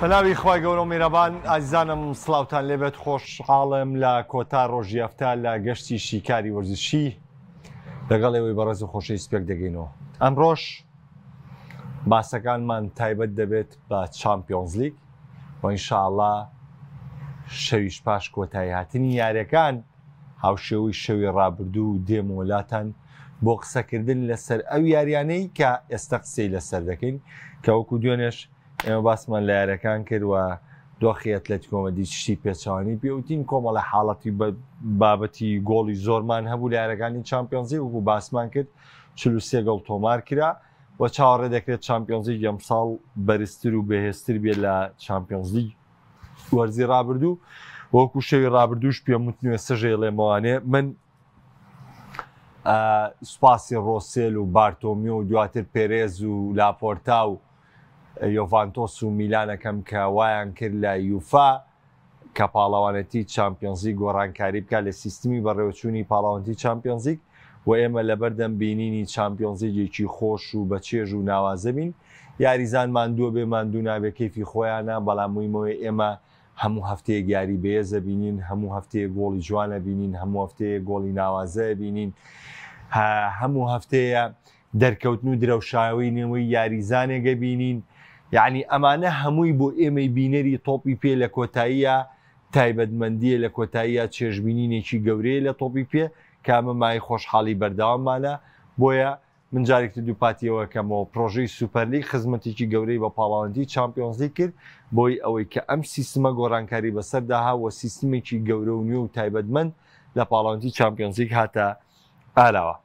بەناوی خی گەورە و میرەبان ئازیزانم سڵاوتان لێبێت خۆشحاڵم لە کۆتا ڕۆژی هەفتە لە گەشتی شیکاری وەرزشی لەگەڵێەوەی بەڕێز و خۆشەی سپێک دەگەینەوە. ئەمڕۆژ باسەکانمان تایبەت دەبێت بە چامپیۆنز لیگ و ئینشاءڵڵا شەویش پاش کۆتایی هاتنی یاریەکان هاوشێوەی شەوی ڕابردوو و دێم وڵاتان بۆ قسەکردن لەسەر ئەو یاریانەی کە ئێستا قسەی لەسەر دەکەین کە وەکو دوێنێش ئێمە باسمان لە یاریەکان کردوە دۆخی ئەتلێتیکۆ مەدرید شتی پێچوانی پێوتین کۆمەڵە حاڵەتی بابەتی گۆڵی زۆرمان هەبوو لە یاریەکانی چامپیۆنزی وەکو باسمان کرد 43 گۆڵ تۆمار کرا و چاوەڕێ دەکرێت چامپیۆنزی ئەمساڵ بەرزتر و بەهێزتر بێت لە چامپیۆنز لیگ وەرزی ڕابردوو وەکو شەوی ڕابردووش پێم وتنوێ سەژێڵێمەوانێ من سوپاسی ڕۆسێل و بارتۆمیۆ و دواتر پێرێز و لاپۆرتا و یۆڤانتۆس و میلانەکەم کە وایان کرد لە یوفا کە پاڵەوانەتی چامپیۆنزی گۆڕانکاری بکات لە سیستمی بەڕێوەچوونی پاڵاوانتی چامپیۆنزیک و ئێمە لەبەردەم بینینی چامپیۆنزیگێکی خۆش و بەچێژ و ناوازە بین یاریزان ماندووە بێ ماندوو نابێت کەیفی خۆیانە بەڵام مویمەوەی ئێمە هەموو هەفتەیە یاری بەهێزە بینین هەموو هەفتەیە گۆڵی جوانە بینین هەموو هەفتەیە گۆڵی ناوازەیە بینین هەموو هەفتەیە دەرکەوتن و درەوشاوی نێوەی یاریزانێگە بینین یعنی ئەمانە هەمووی بۆ ئێمەی بینەری تۆپی پێ لە کۆتاییە تایبەتمەندیە لە کۆتاییە چێژبینینێکی گەورەیە لە تۆپی پێ کامە مای خۆشحاڵی بەردەواممانە بۆیە من جارێکتر دووپاتیەوەکەمەوە پرۆژەی سوپەرلیگ خزمەتێکی گەورەی بە پاڵاوانتی چامپیۆنزی کرد بۆی ئەوەی کە ئەم سیستمە گۆڕانکاری بەسەرداها و سیستمێکی گەورە و نیو و تایبەتمەند لە پاڵاوانتی چامپیۆنزیک هاتە ئاراوە.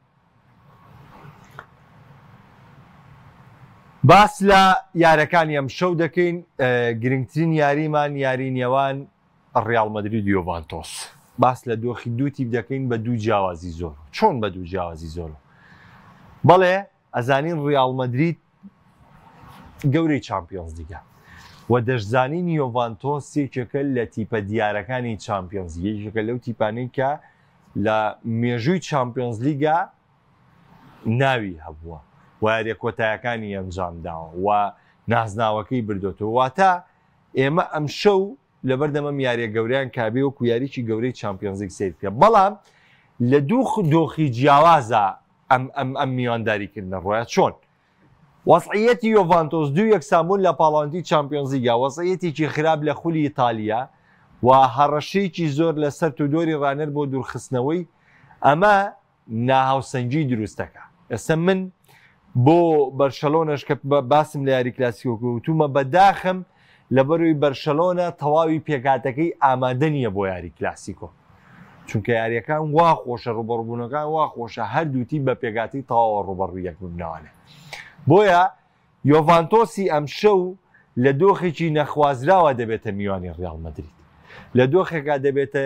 باس لە یارەکانی ئەم شەو دەکەین گرنگترین یاریمان یاری نێوان ڕیال مەدرید و یۆڤانتۆس باس لە دۆخی دوو تیپ دەکەین بە دوو جیاوازی زۆر چۆن بە دوو جیاوازی زۆر بەڵێ ئەزانین ڕیال مەدرید گەورەی چامپیۆنز لیگە و دەشزانین یۆڤانتۆس یەکێکە لە تیپە دیارەکانی چامپیۆنزی یەکێکە لەو تیپانەی کە لە مێژووی چامپیۆنز لیگە ناوی هەبووە و یاریە کۆتاییەکانی ئەنجامداوە و نازناوەکەی بردوێتەوە واتە ئێمە ئەم شەو لەبەردەمەم یاریە گەوریان کابێ وەکو یاریی گەورەی چامپیۆنزیک سیر کرد بەڵام لە دوو دۆخی جیاوازە ئەم میوانداریکردنە ڕۆیە چۆن وەسعەتی یۆڤانتۆس دوو یەکسانبوون لە پاڵاوانتی چامپیۆنزیگا وەسعەتێکی خراپ لە خولی ئیتالیا و هەڕەشەیەکی زۆر لەسەر تودۆری ڕانەر بۆ دوورخستنەوەی ئەمە ناهاوسەنگی دروستەکە ئێستا من بۆ بەرشەلۆنەش کە باسم لە یاری کلاسیکۆکەوتومە بەداخم لەبەروی بەرشەلۆنە تەواوی پێکاتەکەی ئامادە نییە بۆ یاری کلاسیکۆ چونکە یاریەکان وا خۆشە ڕوبەڕبوونەکان وا خۆشە هەردووتی بە پێگاتی تەواوە ڕوبەڕووی یەکبوونەوەنێ بۆیە یۆڤانتۆسی ئەم شەو لە دۆخێکی نەخوازراوە دەبێتە میوانی ڕیال مەدرید لە دۆخێکا دەبێتە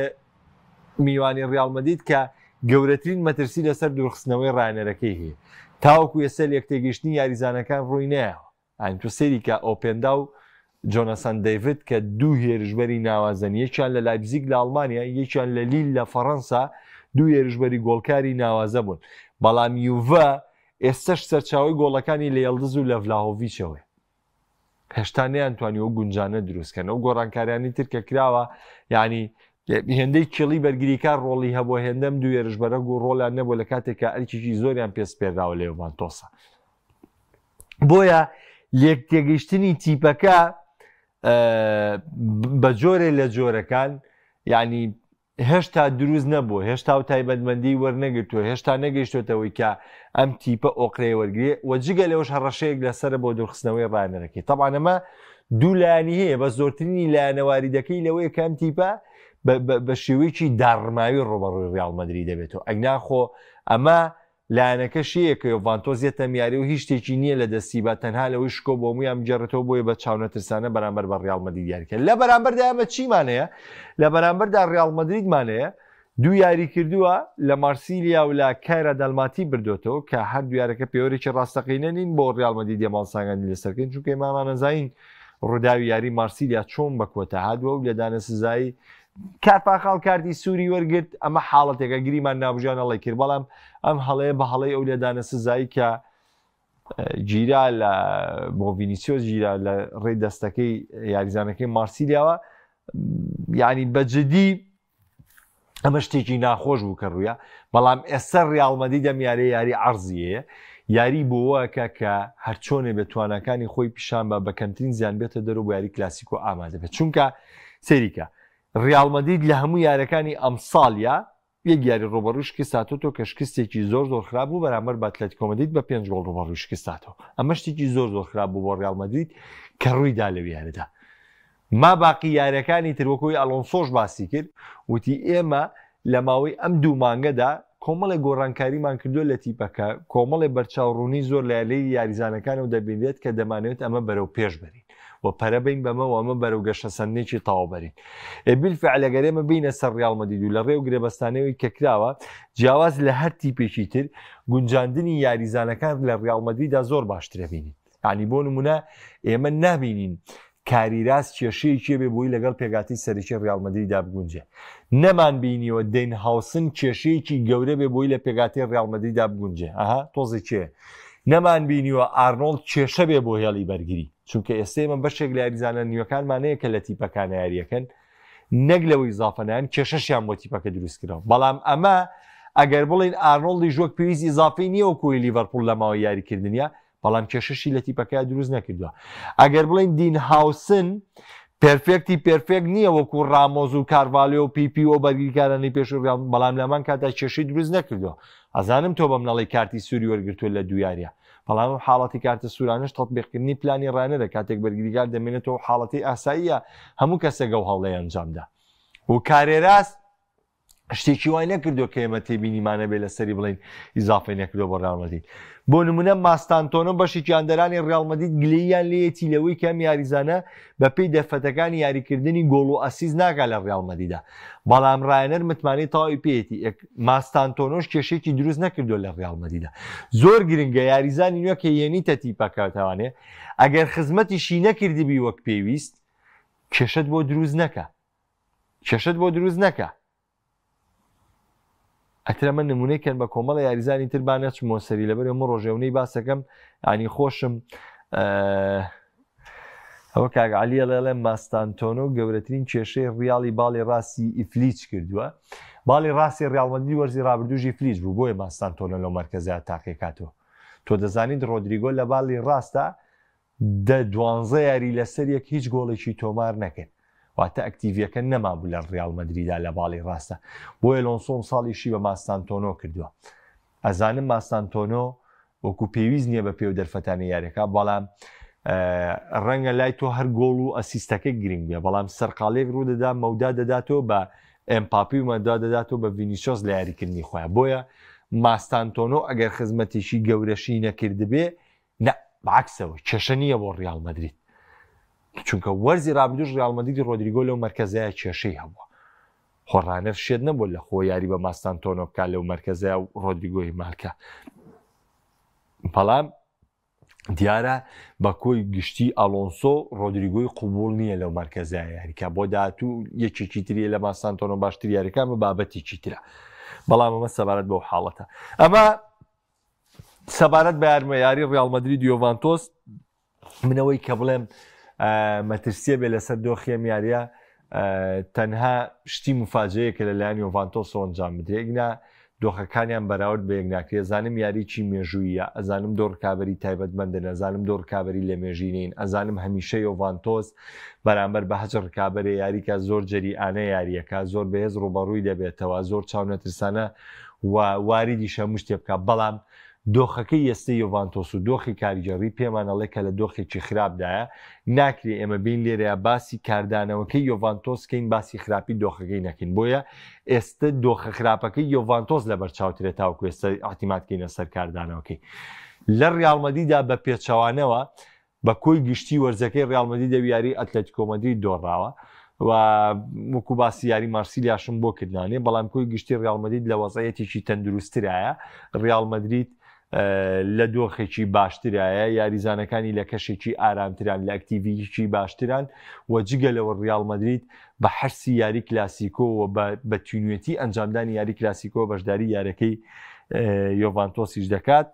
میوانی ڕیال مەدرید کە گەورەترین مەترسی لەسەر دوورخستنەوەی ڕانەرەکەی هەیە تاوەکو ێسەر یەکتێگەشتنی یاریزانەکان ڕووی نایەوە ئەین تو سەیری کە ئۆپێندا و جۆنەسان دەیڤد کە دوو هێرشبەری ناوازن یەکیان لە لایپزیگ لە ئەڵمانیا یەکیان لە لیل لە فەڕەنسا دوو هێرشبەری گۆڵکاری ناوازە بوون بەڵام یوڤە ئێستش سەرچاوی گۆڵەکانی لە یەڵدز و لە ڤلاهۆڤیچەوەی هێشتا نەیانتوانی ئەو گونجانە دروستکەن ئەو گۆڕانکاریانی ترکە کراوە یعنی هێندەی کڵی بەرگریکار ڕۆڵی هەبووە هێندەم دوو هێرشبەرە و ڕۆڵیان نەبوو لە کاتێکە ئەرکێکی زۆریان پێسپێراوە لە یۆڤانتۆسە بۆیە لێکتێگەیشتنی تیپەکە بە جۆرێ لە جۆرەکان یعنی هێشتا دروست نەبووە هێشتا و تایبەتمەندی وەرنەگرتووە هێشتا نەگەیشتێتەوەی کە ئەم تیپە ئۆقرێ وەرگێ وەجگە لەوەش هەڕەشەیەک لەسرە بۆ دوورخستنەوەی ڕانەرەکەی تەبعاً ئەمە دوو لایانی هەیە بە زۆرترینی لایەنەواری دەکەی لەوەیە کە ئەم تیپە بە شێوەیەکی داڕماوی ڕۆبەڕووی ڕیال مەدرید دەبێتەوە ئەگناخۆ ئەمە لایەنەکەشیە کە یۆڤانتۆس یەتە میاری و هیچ شتێکی نییە لە دەستی بە تەنها لەوەی شکۆ بۆ موی ئەم جێڕێتەوە بۆیە بە چاونەترسانە بەرامبەر بە ڕیال مەدرید دیارکە لە بەرامبەردا ئەمە چیمانەیە لە بەرامبەردا ڕیال مەدریدمانەیە دوو یاری کردووە لە مارسیلیا و لە کایرە دەلماتی بردوێتەوە کە هەر دویارەکە پێوەرێکی ڕاستەقینە نین بۆ ڕیال مەدرید دێماڵسانگانی لەسەرکەین چونکە مامانەزین ڕووداوی یاری مارسیلیا چۆن بە کۆتە هاتووە و لە دانەسزایی کارپاخاڵ کاردی سووری وەرگرت ئەمە حاڵەتێکە گریمان نابژیانەڵی کرد بەڵام ئەم هەڵەیە بە هەڵەی ئەو لێدانە سزایی کە گیرا لە بۆ ڤینیسیۆس گیرا لە ڕێی دەستەکەی یاریزانەکەی مارسیلیاوە یعنی بەجددی ئەمە شتێکی ناخۆش بوو کە ڕوویە بەڵام ئێستا ڕیال مەدرید دەم یاری عەرزیەیە یاری بۆوەکە کە هەرچۆنێ بە توانەکانی خۆی پیشان بە بەکەمترین زیان بێتە دەرەوە بۆ یاری کلاسیکۆ ئامادە بێت چونکە سەریکە ڕیال مەدرید لە هەموو یارەکانی ئەم ساڵیا یەک یاری ڕۆبەڕووی شکستاتەوە کە شکستێکی زۆر خراپ بوو بەرامبەر بە ئەتلێتیکۆ مەدرید بە 5 گۆڵ ڕۆبەڕووی شکستاتەوە ئەمە شتێکی زۆر خراپ بوو بۆ ڕیال مەدرید کە ڕوویدا لەو یارەدا ما باقی یاریەکانی تر وەکوی ئەلۆنسۆش باسی کرد وتی ئێمە لە ماوەی ئەم دوو مانگەدا کۆمەڵی گۆڕانکاریمان کردو لە تیپەکە کۆمەڵی بەرچاوڕوونی زۆر لە لەی یاریزانەکانەوە دەبینێت کە دەمانوێت ئەمە بەرەو پێش بەرین و پەرە بین بەمەوە ئەمە بەرەو گەشە سندێکی تەواو بەرین بالفعل ئەگەر ئێمە بینە سەر ڕیال مەدرید و لە ڕێو گرێبەستانەوەی کە کراوە جیاواز لە هەر تیپێکی تر گونجاندنی یاریزانەکان لە ڕیال مەدریددا زۆر باشترە بینین یعنی بۆ نمونە ئێمە نابینین کاریراس کێشەیەکی بێ بۆی لەگەڵ پێگاتی سەرەکی ڕیال مەدریددا بگونجێ نەمان بینیوە دەین هاوسن کێشەیەکی گەورە بێ بۆی لە پێگاتی ڕیال مەدریددا بگونجێ ئەها تۆزی چێ نەمان بینیوە ئارنۆڵد کێشە بێ بۆ هێڵی بەرگری چونکە ئێستا ئێمە بەشێک لە یاریزانە نیوەکانمانەیە کە لە تیپەکان یاریەکەن نەک لەوەی ئیزافەنیان کێشەشیان بۆ تیپەکە دروستکرەوە بەڵام ئەمە ئەگەر بڵین ئارنۆڵدی ژۆک پێویست ئیزافەی نییە وەکوی لیڤەرپوڵ لە ماوەی یاریکردنیە بەڵام کێشەشی لە تیپەکە دروست نەکردووە ئەگەر بڵین دین هاوسن پرفێکت نییە وەکو ڕامۆز و کارڤالیۆ و پیپی و بەرگریکارانی پێش بەڵام لەمان کاتا کێشەی دروست نەکردووە ئەزانم تۆ بەم نەڵی کارتی سووری وەرگرتووە لە دویاریە بەڵام حاڵەتی کارتە سوورانش تەطبیقکردنی پلانی ڕانەرە کاتێک بەرگریکار دەمێنێتەوە حاڵەتی ئاساییە هەموو کەسێکە و هەڵەی ئەنجامدا و کارێراس شتێکی وای نەکردو کە ئێمە تێبینیمانە بێ لەسەری بڵین ئیزافەی نەکردو بۆ ڕیال مەدرید بۆ نمونە ماستانتۆنۆ بەشێکی ئاندەرانی ڕیال مەدرید گلەییان لێیەتی لەوەی کەم یاریزانە بە پێی دەرفەتەکانی یاریکردنی گۆڵ و ئەسیز ناکات لە ڕیال مەدریددا بەڵام ڕایەنەر متمانی تەواوی پێیەتی ماستانتۆنۆش کێشێکی دروست نەکردو لە ڕیال مەدریددا زۆر گرنگە یاریزانی نوێ کە یێنیتە تیپەکەتەوانێ ئەگەر خزمەتیشی نەکردبی وەک پێویست کێشت بۆ دروست نەکە ئەترە من نمونەیەکەن بە کۆمەڵە یاریزانی تر با نەچمەوە سەری لەبەر ئەمە ڕۆژێونەی باسەکەم ینی خۆشم ئەوە کاک عەلیە لەڵێم ماستانتۆنۆ گەورەترین کێشەی ڕیاڵی باڵی ڕاستی ئیفلیچ کردووە باڵی ڕاستی ڕیال مەدرید وەرزی ڕابردووژی فلیچ بوو بۆیە ماستانتۆنۆ لەو مەرکەزەیە تاقیکاتەوە تۆ دەزانیت ڕۆدریگۆ لە باڵی ڕاستە 12 یاری لەسەر یەک هیچ گۆڵێکی تۆمار نەکرد واتە ئەکتیڤیەکە نەمابوو لە ڕیال مەدریددا لە باڵی ڕاستە بۆیە لۆنسۆم ساڵیشی بە ماستانتۆنۆ کردووە ئەزانم ماستانتۆنۆ وەکو پێویست نییە بە پێو دەرفەتانی یاریەکە بەڵام ڕەنگە لای تۆ هەر گۆڵ و ئەسیستەکە گرنگ بێ بەڵام سەرقاڵێک ڕوودەدا مەودا دەداتەوە بە ئەمپاپی و مەدا دەداتەوە بە ڤینیسیۆس لە یاریکردنی خۆیان بۆیە ماستانتۆنۆ ئەگەر خزمەتیشی گەورەشی نەکردبێ بەعکسەوە کێشە نییە بۆ ڕیال مەدرید چونکە وەرزی ڕابردووش ڕیال مەدریدی ڕۆدریگۆ لەو مەرکەزەیە کێشەی هەبووە خۆڕانەر شێت نەبوو لە خۆ یاری بە ماستانتۆنۆ بکات لەو مەرکەزەیە و ڕۆدریگۆی مالکە بەڵام دیارە بە کۆی گشتی ئەلۆنسۆ ڕۆدریگۆی قوبوڵ نییە لەو مەرکەزەیە یاریکە بۆ داهاتوو یەکێکی تریە لە ماستانتۆنۆ باشتر یاریەکان بە بابەتێکی ترە بەڵام ئەمە سەبارەت بەو حاڵەتە ئەمە سەبارەت بە یاری ڕیال مەدرید یۆڤانتۆس منەوەی کە بڵێم مەترسیە بێ لەسەر دۆخیەم یاریە تەنها شتی مفاجەیەکە لەلایەن یۆڤانتۆسەوە ئەنجام بدرێگنا دۆخەکانیان بەراورد بە یەک ناکرێت زانم یاریی مێژوویە ئەزانم دۆ ڕکابەری تایبەتمەندە ئەزانم دۆ ڕکابەری لە مێژینین ئەزانم هەمیشە یۆڤانتۆس بەرامبەر بە هەج ڕکابەرە یاریکە زۆر جەریئانە یاریەکە زۆر بەهێز ڕوبەڕووی دەبێتەوە زۆر چاونەترسانە واریدی شەموو شتێ بکە بەڵام دۆخەکەی ئێستا یۆڤانتۆس و دۆخی کاریگەڕی پێمانەڵێ کە لە دۆخێکی خراپدایە ناکرێ ئێمە بین لێرەیە باسی کاردانەوەکەی یۆڤانتۆسکەین باسی خراپی دۆخەکەی نەکەین بۆیە ئێستا دۆخە خراپەکەی یۆڤانتۆس لە بەرچاوترێت تاوکو ئێستا ئاحتیماتکەینە سەر کاردانەوەکەی لە ڕیال مەدریددا بە پێچەوانەوە بە کۆی گشتی وەرزەکەی ڕیال مەدرید یاری ئەتلێتیکۆ مەدرید دۆڕاوە و وەکو باسی یاری مارسیلیاشم بۆ کردانێ بەڵام کۆی گشتی ڕیال مەدرید لە وەزعەتێکی تەندروسترایە ڕیال مەدرید لە دۆخێکی باشترایە یاریزانەکانی لە کەشێکی ئارامتران لە ئەکتیڤیکی باشتران و جگە لەوە ڕیال مەدرید بە حرسی یاری کلاسیکۆ و بە تونوێتی ئەنجامدانی یاری کلاسیکۆ بەشداری یارەکەی یۆڤانتۆسیش دەکات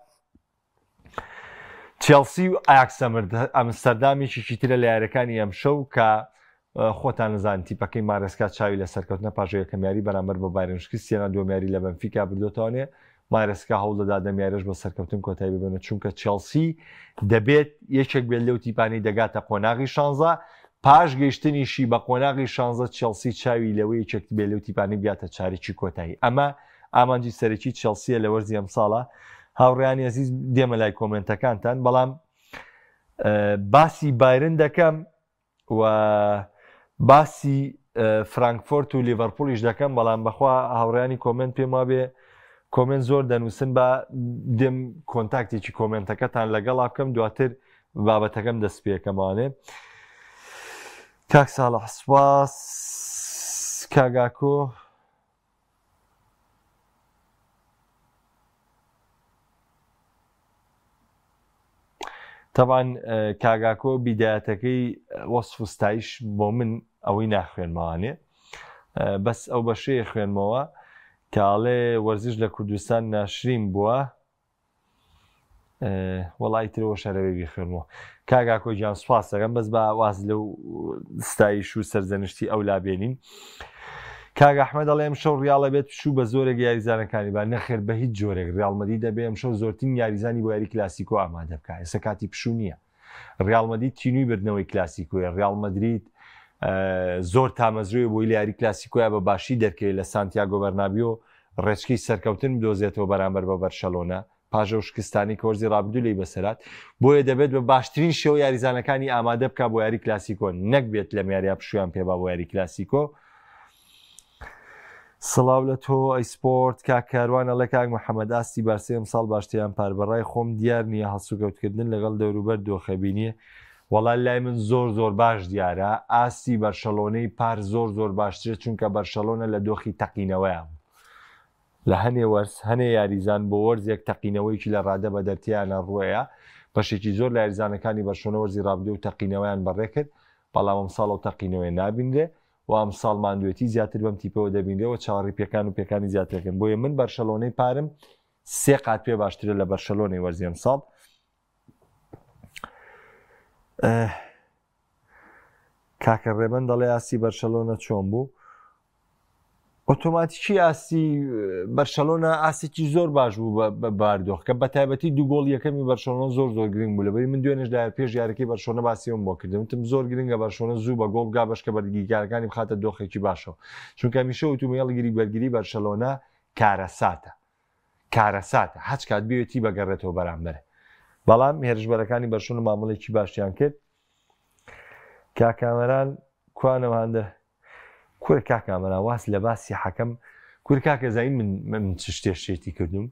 چێلسی و ئاکس ئەمستەردامیشی ترە لە یاریەکانی ئەم شەو کە خۆتان نزان تیپەکەی مارەسکا چاوی لە سەرکەوتنە پاژەیە یاری بەرامبەر بە بایرنشکی سێنا دومیاری لە بەنفیکا بردوتوانێ مارەسکا هەوڵ دەدا دەمیارش بە سەرکەوتن کۆتایی ببێنە چونکە چێلسی دەبێت یەکێک بێت لەو تیپانی دەگاتە قۆناغی 16 پاش گەیشتنیشی بە قۆناغی 16 چێلسی چاوی لەوەی یەکێک بێت لەو تیپانی بیاتە چارێکی کۆتایی ئەمە ئامانجی سەرەکی چێلسیە لە وەرزی ئەم ساڵە هاوڕێیانی عزیز دێمە لای کۆمنتەکانتان بەڵام باسی بایرن دەکەم و باسی فرانکفۆرت و لیڤەرپۆلیش دەکەم بەڵام بەخوا هاوڕێیانی کۆمنت پێم وابێ کۆمنت زۆر دەنووسن بە دێم کۆنتاکتێکی کۆمنتەکەتان لەگەڵا بکەم دواتر بابەتەکەم دەست پێکەمانێ کاک ساڵح سوپاس کاگاکۆ طبعاً کاگاکۆ بیدایەتەکەی وەسف و ستایش بۆ من ئەوەی ناخوێنمەوانێ بەس ئەو بەشەیە خوێنمەوە کاڵێ وەرزش لە کوردستان ناشرین بووە وەڵی ترەوە شەرەوەی خوێنمەوە کاگاکۆ گیان سوپاس دەکەم بەس بە واز لەو ستایش و سەرزەنشتی ئەو لابێنین کاگ ئەحمەد دەڵێ ئەم شەو ڕیاڵە بێت شوو بە زۆرێک یاریزانەکانی با نەخێر بە هیچ جۆرێک ڕیاڵمەدی دەبێ ئەم شەو زۆرترین یاریزانی بۆ یاری کلاسیکۆ ئامادە بکە ئێستا کاتی پشوو نییە ڕیاڵمەدی تینووی بردنەوەی کلاسیکۆیە ڕیاڵ مەدرید زۆر تامەزروی بۆی لە یاری کلاسیکۆیە بە باشی دەرکەوێت لە سانتیاگۆ بەرنابیۆ ڕێچکەی سەرکەوتن بدۆزێتەوە بەرامبەر بە بەرشەلۆنە پاژە و شکستانی کۆرزی ڕابردوو لی بەسەرات بۆیە دەبێت بە باشترین شێوە یاریزانەکانی ئامادە بکە بۆ یاری کلاسیکۆ نەک بێت لە میاریا پشویان پێبا بۆ یاری کلاسیکۆ سڵاو لە تۆ ئەی سپۆرت کاک کاروانە لە کاک محەممەد ئاستی بارسێم ساڵ باشتیان پاربەڕای خۆم دیار نییە هەسوکەوتکردن لەگەڵ دەوروبەر دۆخەبینیە وەڵا لای من زۆر باش دیارە ئاستی بەرشەلۆنەی پار زۆر باشترێت چونکە بەرشەلۆنە لە دۆخی تەقینەوەیان لە هەنێ وەرس هەنێ یاریزان بۆ وەرزێک تەقینەوەیکی لە ڕادە بە دەرتیانە ڕوەیە بەشێکی زۆر لە یاریزانەکانی بەرشۆنە وەرزی ڕابردە و تەقینەوەیان بەڕێ کرد بەڵام ئەم ساڵ و تەقینەوەی نابینرێ و ئەم ساڵ ماندوێتی زیاتر بەم تیپەوە دەبینرەوە چاوەڕی پێکان و پێکانی زیاترەکەن بۆیە من بەرشەلۆنەی پارم سێ قات پێ باشترە لە بەرشەلۆنەی وەرزی ئەم ساڵ کاکە ڕێبەن دەڵێ ئاسی بەرشەلۆنە چۆن بوو ئۆتۆماتیکی ئاسی بەرشەلۆنە ئاسێکی زۆر باش بوو بە باردۆخ کە بە تایبەتی دوو گۆڵ یەکەمی بەرشەلۆنە زۆر گرنگ بوو لەبەری من دوێنێش لای پێش یاریەکەی بەرشەلۆنە باسیەوەم بۆ کردوتم زۆر گرنگە بەرشەلۆنە زوو بە گۆڵ بگا بەشکە بەرگیکارەکانی بخاتە دۆخێکی باشەوە چونکە هەمیشە ئۆتۆمۆبیلگیری بەرگری بەرشەلۆنە کارەساتە هەچ کات بێتی بەگەڕێتەوە بەرامبەر بەڵام هێرشبەرەکانی بەرشەلۆنە مامەڵێکی باشیان کرد کاکامەران کوانەوە هەندە کورە کاکامەران واس لە باسی حەکەم کور کاکە زین من چ شتێشێتی کردوم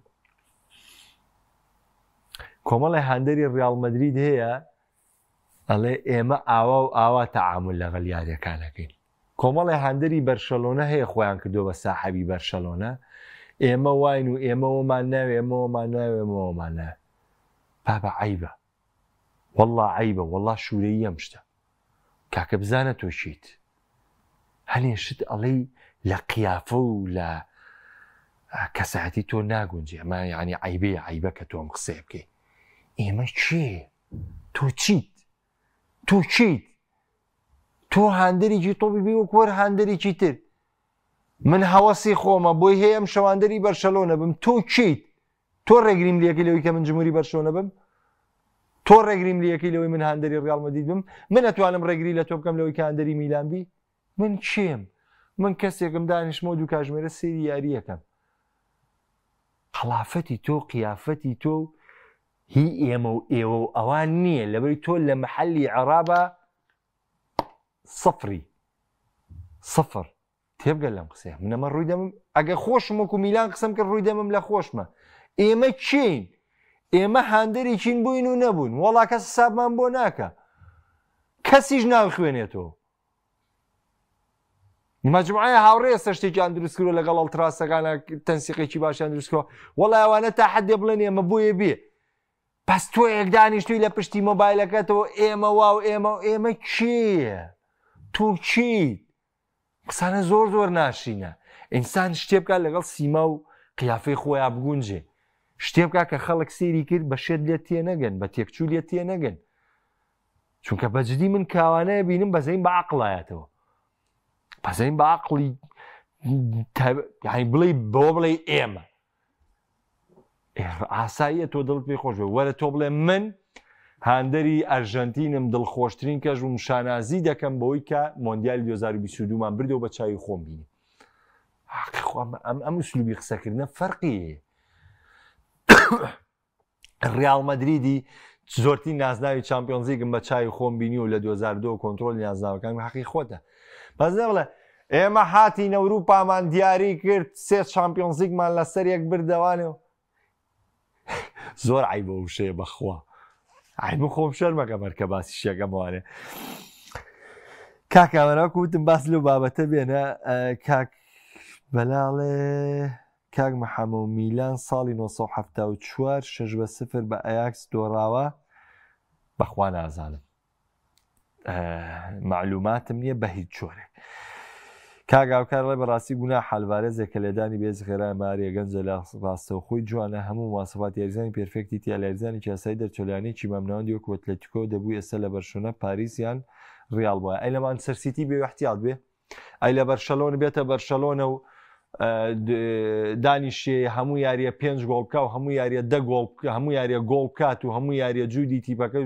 کۆمەڵی هەندەری ڕیاڵ مەدرید هەیە ئەڵێ ئێمە ئاوا و ئاوا تەعامل لەگەڵ یاریەکانەکەین کۆمەڵی هەندەری بەرشەلۆنە هەیە خۆیان کردو بە ساحەبی بەرشەلۆنە ئێمە واین و ئێمەوەمان ناوێ ئێمەوەمان ناوێ ئێمەوەمان ناوێ بابە عیبە وەڵڵا عیبە وەڵڵا شوورەیی ئەم شتە کاکە بزانە تۆ چیت هەنێشت ئەڵەی لە قیافە و لە کەساەتی تۆ ناگونجێ ئەمە یعنی عیبە کە تۆم قسە بکەی ئێمە چێ تۆ چیت تۆ هەندەرێکی تۆ ببی و کۆر هەندەرێکی تر من هەوەسی خۆمە بۆی هەیە ئەم شەواندەری بەرشەلۆنە بم تۆ چیت تۆ ڕێگریم لەکەی لەوەی کە من جمهوری بەرشەلۆنە بم تۆ ڕێگریم لەکەی لەوەی من هەندەری ڕیاڵ مەدرید بم من ئەتوانم ڕێگری لە تۆ بکەم لەوەی کە هەندەری میلان بی من چێم من کەسێکم دانیشتمە دوو کاژمێرە سێری یاریەکەم خلافەتی تۆ قیافەتی تۆ هی ئێمە و ئێوە و ئەوان نییە لەبەری تۆ لە محەلی عێرابە سەفر تێبگەل لەم قسەیە من ئەمە ڕووی دەمم ئەگە خۆشم وەکو میلان قسەم کرد ڕووی دەمم لە خۆشمە ئێمە چین ئێمە هەندەری چین بووین و نەبوون وەڵا کەس حسابمان بۆ ناکە کەسیش ناخوێنێتەوە مەجموعە هاوڕێ سەشتێکیان دروستکردووە لەگەڵ ئەڵتراسەکانە تەنسیقێکی باشیان دروستکەوە وەڵای ئەوانە تا حەدێ بڵێن ئێمە بۆیە بێ پس تۆ یەک دانیشتووی لە پشتی مۆبایلەکەتەوە ئێمە واو ئێمە چییە تۆ چیت قسانە زۆر ناشینە ئینسان شتێ بکات لەگەڵ سیما و قیافەی خۆیان بگونجێ شتێ بکە کە خەڵک سێری کرد بە شێت لێت تێ نەگەن بە تێکچوو لێت تێ نەگەن چونکە بەجددی من کاوانەیە بینم بەزەین بە عەقڵایەتەوە بەزەین بە عەقڵی بڵێ بۆ بڵێ ئێمە ئاساییە تۆ دڵت پێی خۆش بێ وەرە تۆ بڵێ من هاندەری ئەرژەنتینم دڵخۆشترین کەژ و شانازی دەکەم بەوەی کە مۆندیالی 2022مان بردەوە بە چاوی خۆم بینی ئەم ئوسلوبی قسەکردنە فەرقی ڕیال مەدریدی زۆرترین نازناوی چامپیۆنز لیگم بە چاوی خۆم بینی و لە 2002 کۆنتڕۆلی نازناوەکان حەقی خۆتە بەس نەبڵێ ئێمە هاتین ئەوروپامان دیاری کرد 3 چامپیۆنز لیگمان لەسەر یەک بردەوانێەوە زۆر عیبە وشەیە بەخوا عیب خۆم شەرمەکە مەرکە باسی شێگەم وانێ کاکەوەرەوە کوتم باس لەو بابەتە بێنە کاک بەلاڵێ کاک مەحەمە و میلان ساڵی 1974 6-0 بە ئەیاکس دۆڕاوە بەخوا نازانم معلوماتم نییە بە هیچ جۆرێک کاگاوکارڵێ بەڕاستی گونا حەلڤارێزێک کە لێدانی بێز خێرای ماریە گەنجە لە ڕاستەوخۆی جوانە هەموو ماسەفات یاریزانی پێرفێکتی تیا لەریزانی چاسایی دەرچۆلانێکی مامناوەندی وەکو ئەتلێتیکۆ دەبوو ئێستا لە بەرشۆنە پاریسیان ڕیال بووە ئەی لەمان سەرسیتی بێ احتیاط بێ ئەی لە بەرشەلۆن بێتە بەرشەلۆنە و دانیشێ هەموو یاریە 5 گۆڵ بکە و هەموو یاریە 10 گۆڵ هەموو یاریە گۆڵ بکات و هەموو یاریە جوودی تیپەکە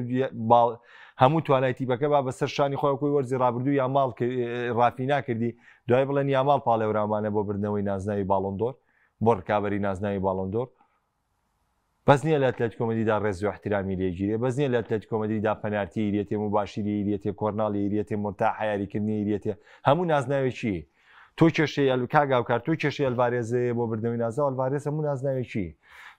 هەموو توانای تیپەکە با بەسەر شانی خۆی کۆی وەرزی ڕابردوو یاماڵ ڕافی ناکردی دوای بڵێن یاماڵ پاڵێورامانە بۆ بردنەوەی نازناوی باڵۆندۆر بۆ ڕکابەری نازناوی باڵۆندۆر بەس نییە لە ئەتلێتیکۆ مەدریددا ڕێز و احترامی لێگیرێ بەس نییە لە ئەتلێتیکۆ مەدریددا پەنارتی ئیرێتێ مباشیری ئیرێتێ کۆرناڵی ئیرێتێ مرتاح یاریکردنی ئیرێتێ هەموو نازناوێکی تۆ کێشەی کاگاوکار تۆ کێشەی ئەلڤارێزەیە بۆ بردنەوەی نازناو ئەلڤارێز هەموو نازناوێکی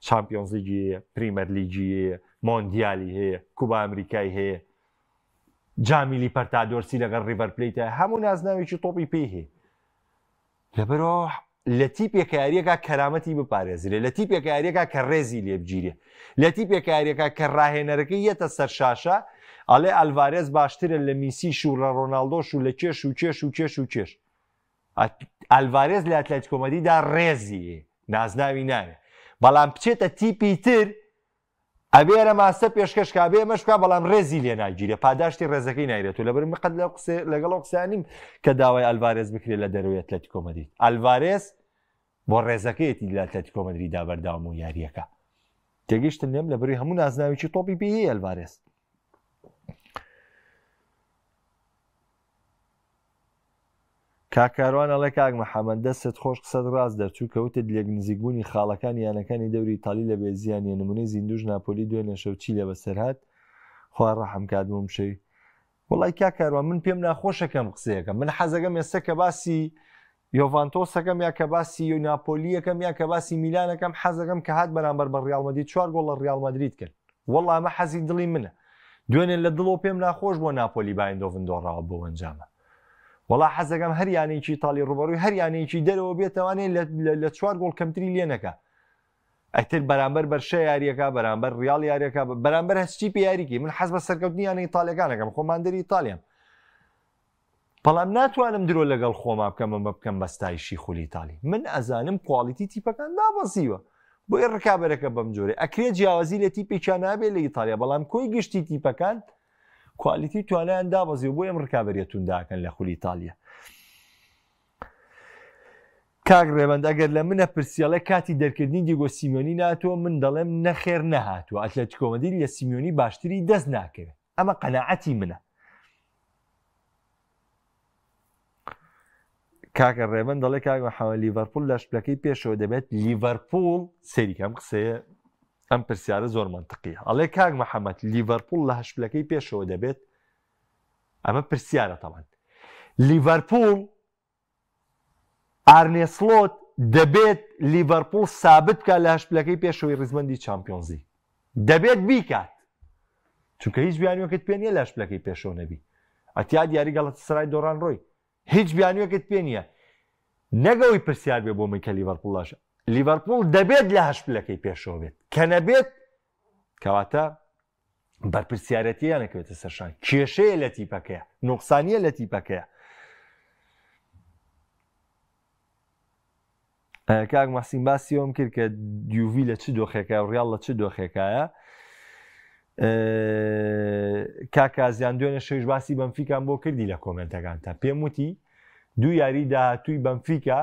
چامپیۆنز لیگی هەیە پریمەر لیگی هەیە مۆندیالی هەیە کوبا ئەمریکای هەیە جامی لیپەرتادۆرسی لەگەڵ ریڤەر پلەیتە هەموو نازناوێکی تۆپی پێی هەیە لەبەرەوە لە تیپێکە یاریەکە کەرامەتی بپارێزرێ لە تیپێکە یاریەکە کە ڕێزی لێ بگیرێ لە تیپێکە یاریەکە کە ڕاهێنەرەکەی یەتە سەر شاشە ئەڵێ ئەلڤارێز باشترە لە میسیش و لە ڕۆناڵدۆش و لە کێش و کێش و کێش و کێش ئەلڤارێز لە ئەتلێتیکۆ مەدریددا ڕێزی نازناوی ناوێ بەڵام بچێتە تیپی تر ئەبێرە ماسە پێشکەشکا بێ مەشکا بەڵام ڕێزی لێ ناگیرێ پاداشتی ڕێزەکەی نایرێت و لەبەر قەت لەگەڵ قسانیم کە داوای ئەلڤارێز بکرێت لە دەروی ئەتلێتیکۆ مەدرید ئەلڤارێز بۆ ڕێزەکەیەتی لە ئەتلێتیکۆ مەدریددا بەرداوام و یاریەکە تێگەیشتن لێم لەبەری هەموو نازناوێکی تۆپی پێ هەیە ئەلڤارێز کاکاروان ئەڵێ کاک مەحەمەد دەستت خۆش قسەت ڕاست دەرچوو کەوتت لێک نزیکبوونی خاڵەکان یانەکانی دەوری ئیتالی لە بێزیانە نمونەی زیندوژ ناپۆلی دوێنێ شەوچی لە بەسەر هات خوا ڕەحم کات بۆم شەوی وەڵای کاکاروان من پێم ناخۆشەکەم قسەیەکەم من حەزەکەم ئێستا کە باسی یۆڤانتۆسەکەم یا کە باسی ناپۆلیەکەم یا کە باسی میلانەکەم حەزەکەم کە هات بەرامبەر بە ڕیال مەدرید 4 گۆڵ لە ڕیال مەدرید کرد وەڵا ئەمە حەزی دڵی منە دوێنێ لە دڵەوە پێم ناخۆش بۆ ناپۆلی باینندۆڤن دۆڕاوە بۆ ئەنجامە وەڵا حەزەکەم هەر یانەیەکی ئیتالی ڕوبەڕووی هەر یانەیەکی دەرەوە بێتەوانێ لە 4 گۆڵ کەمتری لێ نەکا ئەتر بەرامبەر بەرشە یاریەکە بەرامبەر ڕیال یاریەکە بەرامبەر هەستی پێ یاریکی من حەز بە سەرکەوتنی یانە ئیتالیەکانەکەم خۆماندەری ئیتالیام بەڵام ناتوانم درۆ لەگەڵ خۆما بکەم ئەمە بکەم بەستایشی خولی ئیتالی من ئەزانم کواڵیتی تیپەکان دابەزیوە بۆی ڕکابەرەکە بەم جۆرێ ئەکرێت جیاوازی لە تیپێکیان نابێت لە ئیتالیا بەڵام کۆی گشتی تیپەکان کوالیتی توانیان دابەزی و بۆ ئەم ڕکابەریەتون داکەن لە خولی ئیتالیا کاک ڕێبەند ئەگەر لە منە پرسیاڵە کاتی دەرکردنی دیگۆ سیمیۆنی ناتوە من دەڵێم نەخێر نەهاتووە ئەتلێتیکۆ مەدرید لە سیمیۆنی باشتری دەست ناکەوێت ئەمە قەناعەتی منە کاکە ڕێبەند دەڵێ کاک مەحەمەد لیڤەرپوڵ لە شپلەکەی پێشەوە دەبێت لیڤەرپوڵ سەریکەم قسەیە ئەم پرسیارە زۆر منتقیە ئەڵێ کاک مەحەمەد لیڤەرپوڵ لە هەشپلەکەی پێشەوە دەبێت ئەمە پرسیارە تەمان لیڤەرپوڵ ئارنێ سڵۆت دەبێت لیڤەرپوڵ سابت بکات لە هەشپلەکەی پێشەوەی ڕیزبەندی چامپیۆنزی دەبێت بیکات چونکە هیچ بیانوێکت پێ نییە لە هەشپلەکەی پێشەوە نەبی ئەتیا دیاری گەڵەتەسەرای دۆڕان ڕۆی هیچ بیانوێکت پێ نییە نەگەوەی پرسیار بێ بۆ من کە لیڤەرپوڵاشە لیڤەرپوڵ دەبێت لە هەشپلەکەی پێشەوە بێت کە نەبێت کەواتە بەرپرسیارەتیان نەکەوێتە سەرشان کێشەیە لە تیپەکەیە نوقسانیە لە تیپەکەیە کاک مەحسین باسی ئەوم کرد کە دیوڤی لە چ دۆخێکە و ڕیاڵ لە چ دۆخێکایە. کاکازیان دوێنێ شەویش باسی بەنفیکان بۆ کردی لە کۆمنتەکانتە. پێم وتی دوو یاری داهاتووی بەنفیکا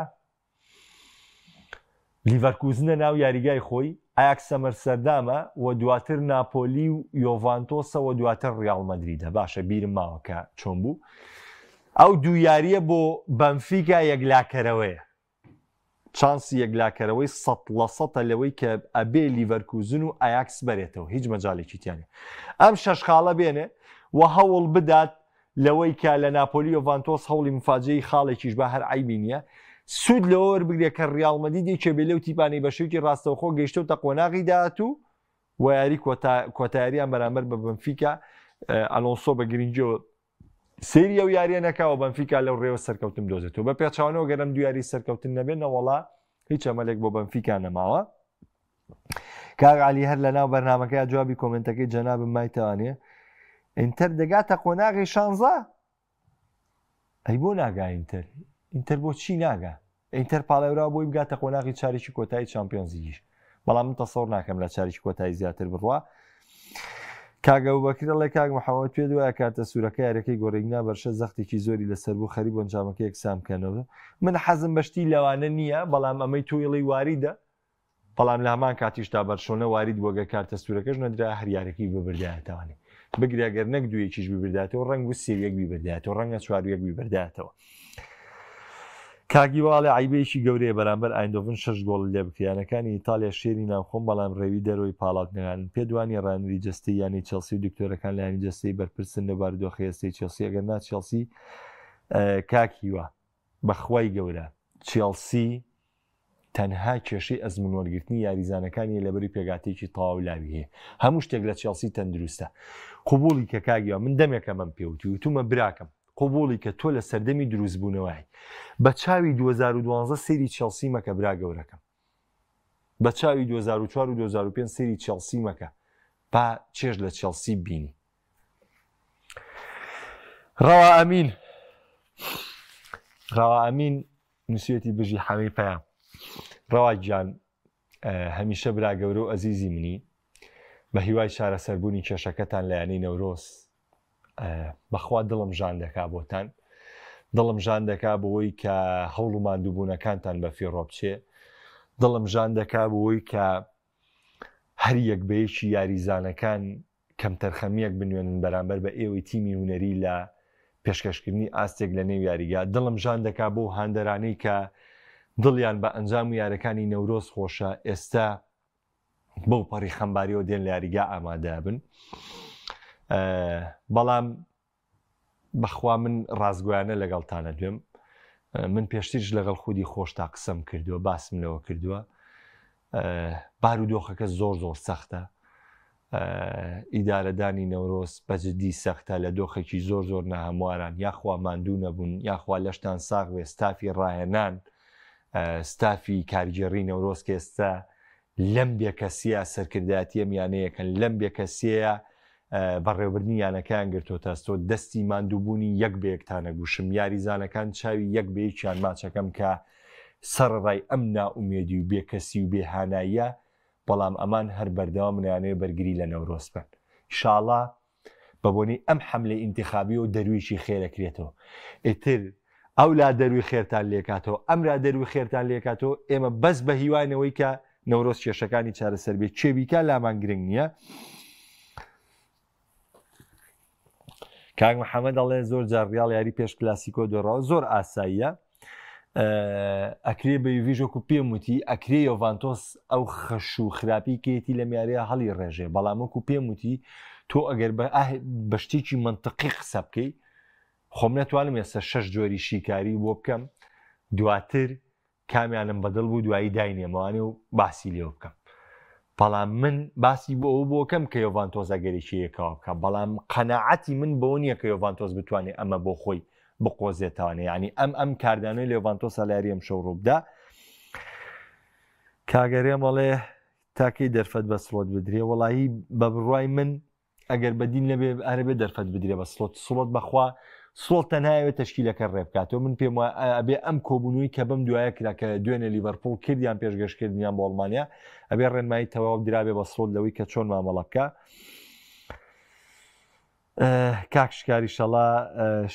لیڤەرکوزنە ناو یاریگای خۆی، ئایاکس سەمەرسەردامە و دواتر ناپۆلی و یۆڤانتۆسە و دواتر ڕیاڵ مەدریدە. باشە بیرم ماوە کە چۆن بوو. ئەو دوو یاریە بۆ بەنفیکا یەکلاکەرەوەیە، چانسی یەکلاکەرەوەی 100% لەوەی کە ئەبێ لیڤەرکوزن و ئایاکس بەرێتەوە، هیچ مەجاڵێکی تیانێ. ئەم شەش خاڵە بێنێ و هەوڵ بدات لەوەی کە لە ناپۆلی یۆڤانتۆس هەوڵی مفاجەی خاڵێکیش بە هەر عیبی نییە، سوود لەوە وەربگرێ کە ڕیاڵ مەدریدی کێ بێ لەو تیپانەی بە شێوکی ڕاستەوخۆ گەیشتوتە قۆناغی داهاتوو و یاری کۆتاییان بەرامبەر بە بەنفیکا ئەلۆنسۆ بە گرنگیەوە سێری ئەو یاریە نەکاوە بەنفیکا لەو ڕێوە سەرکەوتن دۆزێتەوە. بە پێچوانەوە گەرم دو یاری سەرکەوتن نەبێنە وەڵا هیچ ئەمەلێک بۆ بەنفیکا نەماوە. کاک عەلی هەر لەناو بەرنامەکەی جوابی کۆمنتەکەی جەنابم مایتەوانێ ئینتەر دەگاتە قۆناغی 16 ئەی بۆ ناگا ئینتەر بۆ چی ناگا؟ ئینتەر پاڵێورا بۆی بگاتە قۆناغی چارێکی کۆتایی چامپیۆنز لیگیش. بەڵام من تەسەوڕ ناکەم لە چارێکی کۆتایی زیاتر بڕوا. کاگە بەکرە لە کاک محەممەد پێ دوایە کارتە سوورەکە یارەکەی گۆڕێگنا بەرشە زەختێکی زۆری لەسەر بوو خەریب ئەنجامەکە یەکسان بکەنەوە. من حەزم بەشتی لەوانە نییە، بەڵام ئەمەی تۆیڵی واریدە، بەڵام لە هەمان کاتیشتا بەرشۆنە وارید بۆگە کارتە سوورەکەش نەدرا هەر یارەکەی ببردایەتەوانێ بگرێگەر نەک دوویەکیش ببرداتەوە ڕەنگ و سێویەک بیبردایەتەوە ڕەنگە چوارویەک بیبردایەتەوە. کاگی واڵێ عیبەیەکی گەورەیە بەرامبەر ئایندۆڤن 6 گۆڵ لێ بکریانەکانی ئیتالیا شێری ناوخۆم، بەڵام ڕێوی دەرەوەی پاڵات نەگانن. پێ دوانی ڕانری جستەی یانی چێلسی و دکتۆرەکان لایانی جستەی بەرپرسن لە بارودۆخی ئێستەی چێلسی. ئەگەر نا چێلسی کاکیوە بەخوای گەورە چێلسی تەنها کێشەی ئەزمون وەرگرتنی یاریزانەکانی لەبەری پێگاتێکی تەواو لاوی هەیە. هەموو شتێک لە چێلسی تەندروستە. قوبوڵی کە کاگیوە من دەمێکە من پێوتی وتومە براکەم قوبوڵی کە تۆ لە سەردەمی دروستبوونەوەی بە چاوی 2012 سێری چێلسی مەکە برا گەورەکەم، بە چاوی 2004 و 2005 سێری چێلسی مەکە با چێژ لە چێلسی بینی. ڕەوا ئەمین نووسێتی بژی حەمەی پەیام. ڕەوا گیان هەمیشە برا گەورە و ئەزیزی منی، بە هیوای چارەسەربوونی کێشەکەتان لە یانەی نەورۆز بەخوا دڵم ژان دەکا بۆتان، دڵم ژان دەکا بەوەی کە هەوڵ و ماندووبوونەکانتان بە فێڕۆ بچێ، دڵم ژان دەکا بەوەی کە هەر یەک بەیەکی یاریزانەکان کەم تەرخەمیەک بنوێنن بەرامبەر بە ئێوەی تیمی هونەری لە پێشکەشکردنی ئاستێک لە نێو یاریگا. دڵم ژان دەکا بۆ هاندەرانەی کە دڵیان بە ئەنجام و یارەکانی نەورۆز خۆشە، ئێستا بەو پەڕی خەمباریەوە دێن لە یاریگا ئامادە بن. بەڵام بەخوا من ڕازگویانە لەگەڵتانە دوێم. من پێشترش لەگەڵ خودی خۆش تا قسەم کردووە، باسم لەوە کردووە. بارودۆخەکە زۆر زۆر سەختە، ئیدارەدانی نەورۆز بەجددی سەختە لە دۆخێکی زۆر زۆر نەهەمواران، یاخوا ماندوو نەبوون، یاخوا لەشتان ساغ بێ، ستافی ڕاهێنان، ستافی کارگێڕی نەورۆز کە ئێستا لەم بێکەسیە سەرکردایەتی ئەمیانەیەکەن، لەم بێکەسیەیە بەڕێوەبردنی یانەکان گرتوۆتە ئەستۆ دەستی ماندووبوونی یەک بەیەکتانە گوشم. یاریزانەکان چاوی یەک بەیەکیان ماچەکەم کە سەرڕای ئەم نائومێدی و بێکەسی و بێهاناییە، بەڵام ئەمان هەر بەردەوام منیانەیە بەرگری لە نەورۆز بن. ئینشاڵڵا بە بۆنی ئەم حەملەی ئینتیخابی و دەرویشی خێرەکرێتەوە. ئیتر ئەو لا دەروی خێرتان لێکاتەوە، ئەمرا دەروی خێرتان لێکاتەوە. ئێمە بەس بە هیوانەوەی کە نەورۆز کێشەکانی چارەسەر بێت چێبیکە لامان گرنگ نییە. کاک محەممەد دەڵێ زۆر جار ڕیاڵ یاری پێش کلاسیکۆ دۆڕاوە زۆر ئاساییە. ئەکرێ بە یوڤیژۆک و پێم وتی ئەکرێ یۆڤانتۆس ئەو خەش و خراپی کێتی لە میارەیە هەڵی ڕێژێ، بەڵام وەکو پێم وتی تۆ ئەگەر بە شتێکی منتقی قسە بکەی، خۆم نەتوانم ئێستا 6 جۆری شیکاری بۆ بکەم دواتر کامیانم بەدڵ بوو دوایی داینێمەوانێ و باسی لێ بکەم. بەڵام من باسی بۆ ئەو بۆکەم کە یۆڤانتۆس ئەگەرێکی یەکەوە بکە، بەڵام قەناعەتی من بۆ نییە کە یۆڤانتۆس بتوانێت ئەمە بۆ خۆی بقۆزێتوانێ. ینی ئەم کاردانەی لە یۆڤانتۆس لاری ئەم شەو ڕووبدا. کاگەرێ مەڵێ تاکەی دەرفەت بە سڵۆت بدرێ، وەڵایی بە بڕوای من ئەگەر بەدین نەبێ ئەرەبێ دەرفەت بدرێ بە سڵۆت بەخوا سڵ تەنهاوێت تەشکیلەکە ڕێبکاتەوە من پێم وایە ئەبێ ئەم کۆبوونەوەی کە بەم دوایە کرا کە دوێنێ لیڤەرپوڵ کردیان پێشگەشتکردیان بۆ ئەڵمانیا ئەبێ ڕێنمایی تەواو درابێ بە سڵۆت لەوەی کە چۆن مامەڵە بکە کاک شکاری شەڵا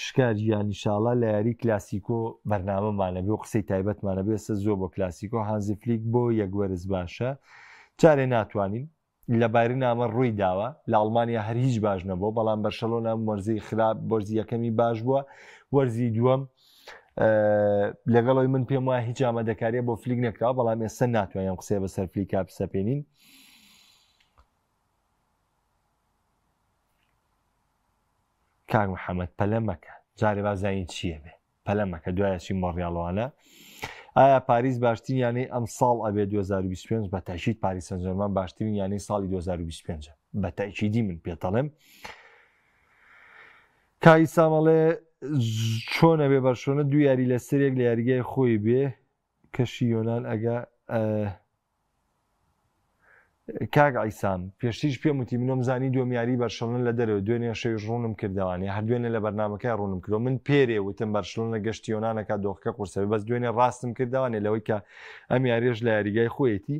شکاریان ئینشاڵا لە یاری کلاسیکۆ بەرنامەمانە بێ و قسەی تایبەتمانە بێ سە زۆر بۆ کلاسیکۆ هانزی فلیک بۆ یەکوەرز باشە جارێ ناتوانین لە بایرن ئەمە ڕووی داوە لە ئەڵمانیا هەر هیچ باش نەبوو بەڵام بەرشەلۆنە وەرزی خراپ وەرزی یەکەمی باش بووە وەرزی دووەم لەگەڵەوەی من پێم وایە هیچ ئامادەکاریە بۆ فلیک نەکراوە بەڵام ئێستا ناتوانین قسەی بەسەر فلیکا بسەپێنین کاک محەممەد پەلە مەکە جارێ بازانین چییە بێ پەلە مەکە دوایەچی مەڕیاڵوانە ئایا پاریس باشترین یانەی ئەم ساڵ ئەبێ 2025 بە تاکید پاریس سەن ژەرمان باشترین یانەی ساڵی 2025 بە تاکیدی من پێتەڵێم کای سامەڵێ چۆن ئەبێ بەرشۆنە دوو یاری لە سەرێک لە یاریگای خۆی بێ کەشی یۆنان ئەگە کاک ئایسام پێشتیش پێم وتی منۆم زانی دووەم یاری بەرشەلۆنە لە دەرەوە دوێنێ شەوی ڕوونم کردوانێ هەر دوێنێ لە بەرنامەکەی ڕوونم کردەوە من پێرێ وتم بەرشەلۆنە گەشتی یۆنانەکە دۆخەکە قورسەوێ بەس دوێنێ ڕاستم کردوانێ لەوەی کە ئەم یاریێش لە یاریگای خۆیەتی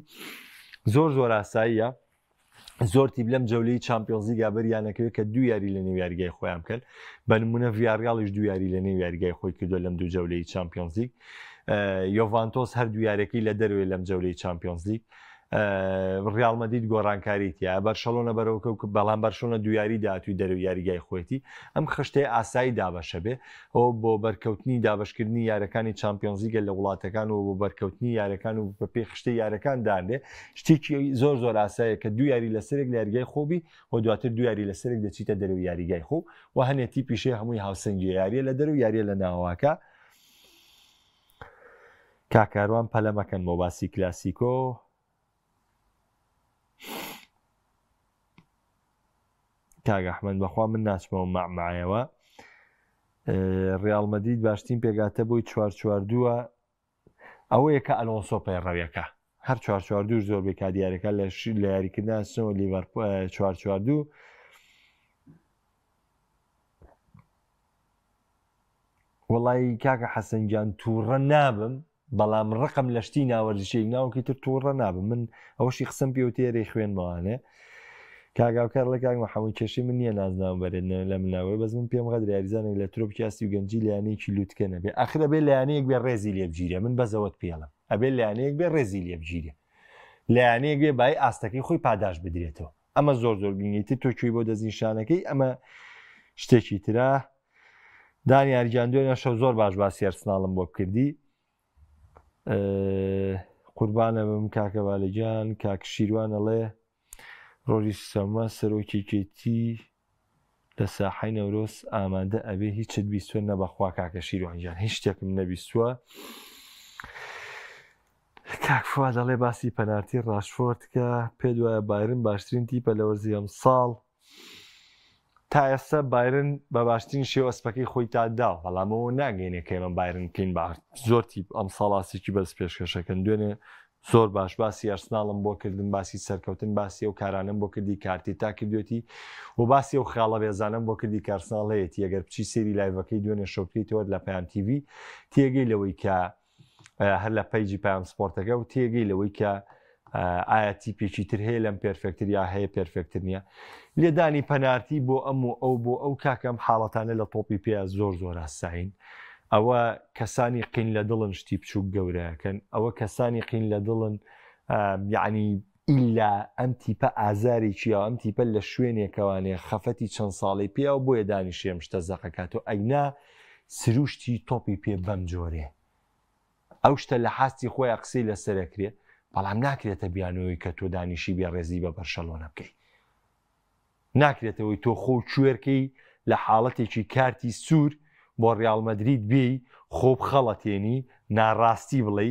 زۆر ئاساییە زۆرتی بلەم جەولەی چامپیۆنز لیگا بەریانەکەوێت کە دوو یاری لە نێو یاریگای خۆیان بکەن بە نمونە ڤیارریاڵیش دوو یاری لە نێو یاریگای خۆی کردووە لەم دوو جەولەی چامپیۆنز لیگ یۆڤانتۆس هەر دوو یارەکەی لە دەروێ لەم جەولەی چامپیۆنز لیگ ڕیاڵ مەدرید گۆڕانکاریتیە بەرشەلۆنە بەرەوەکە بەڵام بەرشەلۆنە دویاری داهاتووی دەرەوە یاریگای خۆیەتی ئەم خشتەی ئاسایی دابەشە بێ ئەو بۆ بەرکەوتنی دابشکردنی یارەکانی چامپیۆنز لیگە لە وڵاتەکان و بۆ بەرکەوتنی یارەکان و بە پێی خشتەی یارەکان دادێ شتێکی زۆر ئاسایە کە دوو یاری لەسەرێک لە یاریگای خۆبی و دواتر دوو یاری لەسەرێک دەچیتە دەرەوە یاریگای خۆ و هەنێتی پیشەی هەمووی هاوسەنگی یاریە لە دەرەوە یاریە لە ناوەکە کاکاروان پەلە مەکەن بۆ باسی کلاسیکۆ کاک ئەحمەد بەخوا من ناچمەوە مەعمایەوە ڕیاڵ مەدرید باشترین پێگاتە بۆی 4-4-2 ئەوەیە کە ئەلۆنسۆ پەیڕەویەکە هەر 4-4-2 زۆر بێ کادیارەکە لە یاریکردن چنەوە لیڤەرپوڵ 4-4-2 وەڵی کاکە حەسەنگیان تووڕە نابم بەڵام ڕقم لە شتی ناوەرزشەیەک ناوەکی تر تووڕە نابم من ئەوەشی قسەم پێوتێرەی خوێنمەوانێ کاگاوکار لە کاک محەممەد کێشی من نییە نازناوم بەرێن لە مناوەی بەس من پێم غەدر یاریزانێک لە ترۆپیاسی و گەنجی لایەنەیەکی لوتکە نەبێ ئەخرە بێ لایەنەیەک بێ ڕێزی لێ بگیرێ من بەزەوەت پێڵم ئەبێ لایەنەیەک بێ ڕێزی لێ بگیرێ لایەنەیەک بێ بای ئاستەکەی خۆی پاداش بدرێتەوە ئەمە زۆر گرنگیتی تۆکوی بۆ دەستنیشانەکەی ئەمە شتێکی ترە دانیارگیان دوێنێ شەو زۆر باسی ئەرسناڵم بۆ بکردی قوربانە بم کاکە بالەجان کاک شیروان ئەڵێ ڕۆژی سەمە سەرۆکیکێتی لە ساحەی نەورۆز ئامادە ئەبێ هیچت بیستوە نەبەخوا کاکە شیروانجان هیچ شتێکم نەبیستووە کاک فواد دەڵێ باسی پەنارتی ڕاشفۆرد کە پێ دوایە بایرن باشترین تیپە لە وەرزی ئەم ساڵ تا ئێستا بایرن بە باشترین شێوە ئەسپەکەی خۆی تادا بەڵامەوە ناگەینێ کە ئێمە بایرن بکەین زۆر تیپ ئەم ساڵاسێکی بەس پێشکەشەکەن دوێنێ زۆر باسی ئەرسناڵم بۆ کردن باسی سەرکەوتن باسی ئەو کارانم بۆ کردی کارتی تا کردوێتی و باسی ئەو خاڵە بێزانم بۆ کردی کارسناڵ هەیەتی ئەگەر بچی سێری لایڤەکەی دوێنێ شۆکریتەوە لە پایان تیڤ تێگەی لەوەی کە هەر لە پەیجی پایان سپۆرتەکە و تێگەی لەوەی کە ئایا تیپێکی تر هەیە لەم پێرفێکتر یا هەیە پێرفێکتر نییە لێدانی پەنارتی بۆ ئەم و ئەو بۆ ئەو کاکەم حاڵەتانە لە تۆپی پێ زۆر ئاساین ئەوە کەسانی قین لە دڵن شتی بچووک گەورەکەن ئەوە کەسانی قین لە دڵن یعنی ئیلا ئەم تیپە ئازارێکی ئەم تیپە لە شوێنێکەوانێ خەفەتی چەند ساڵی پێ و بۆیە دانیشێم شتە زەقەکاتەوە ئەگنا سروشتی تۆپی پێ بەم جۆرێ ئەو شتە لە حاستی خۆی قسەی لەسەرەکرێت بەڵام ناکرێتە بیانەوەی کە تۆ دانیشی بێ ڕێزی بە بەرشەلۆنە بکەیت ناکرێتەوەی تۆ خۆ کوێرکەی لە حاڵەتێکی کارتی سوور بۆ ڕیاڵ مەدرید بێی خۆب خەڵەتێنی ناڕاستی بڵێ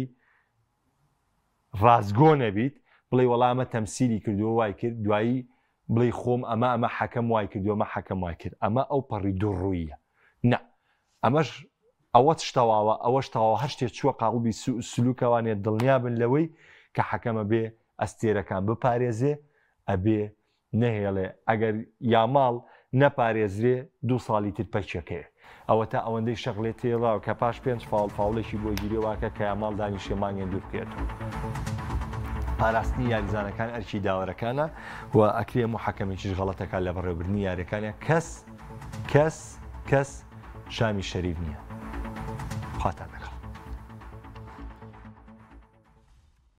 ڕازگۆ نەبیت بڵێ وەڵامە تەمسیلی کردووە وای کرد دوایی بڵێ خۆم ئەمە حەکەم وای کردووە ئەمە حەکەم وای کرد ئەمە ئەو پەڕی دوڕوویە نه ئەمەش ئەوەت شتەواوە ئەوەش تەواو هەر شتێک چووە قاڵبی سلوکەوانێت دڵنیا بن لەوەی کە حەکەمە بێ ئەستێرەکان بپارێزێ ئەبێ نهێڵێ ئەگەر یاماڵ نەپارێزرێ 2 ساڵی تر پەچەکەی ئەوە تا ئەوەندەی شەغلێت تێڵاو کە پاش 5 فاڵێکی بۆ گیری واکە کە یاماڵ دانیشێ مانگێن دوور بکرێتەوە. پاراستنی یاریزانەکان ئەرکی داوەرەکانە و ئەکرێ محەکەمێکیش غەڵەتەکان لە بەڕێوەبردننی یاریەکانە کەس شامی شەریف نییە. خاتان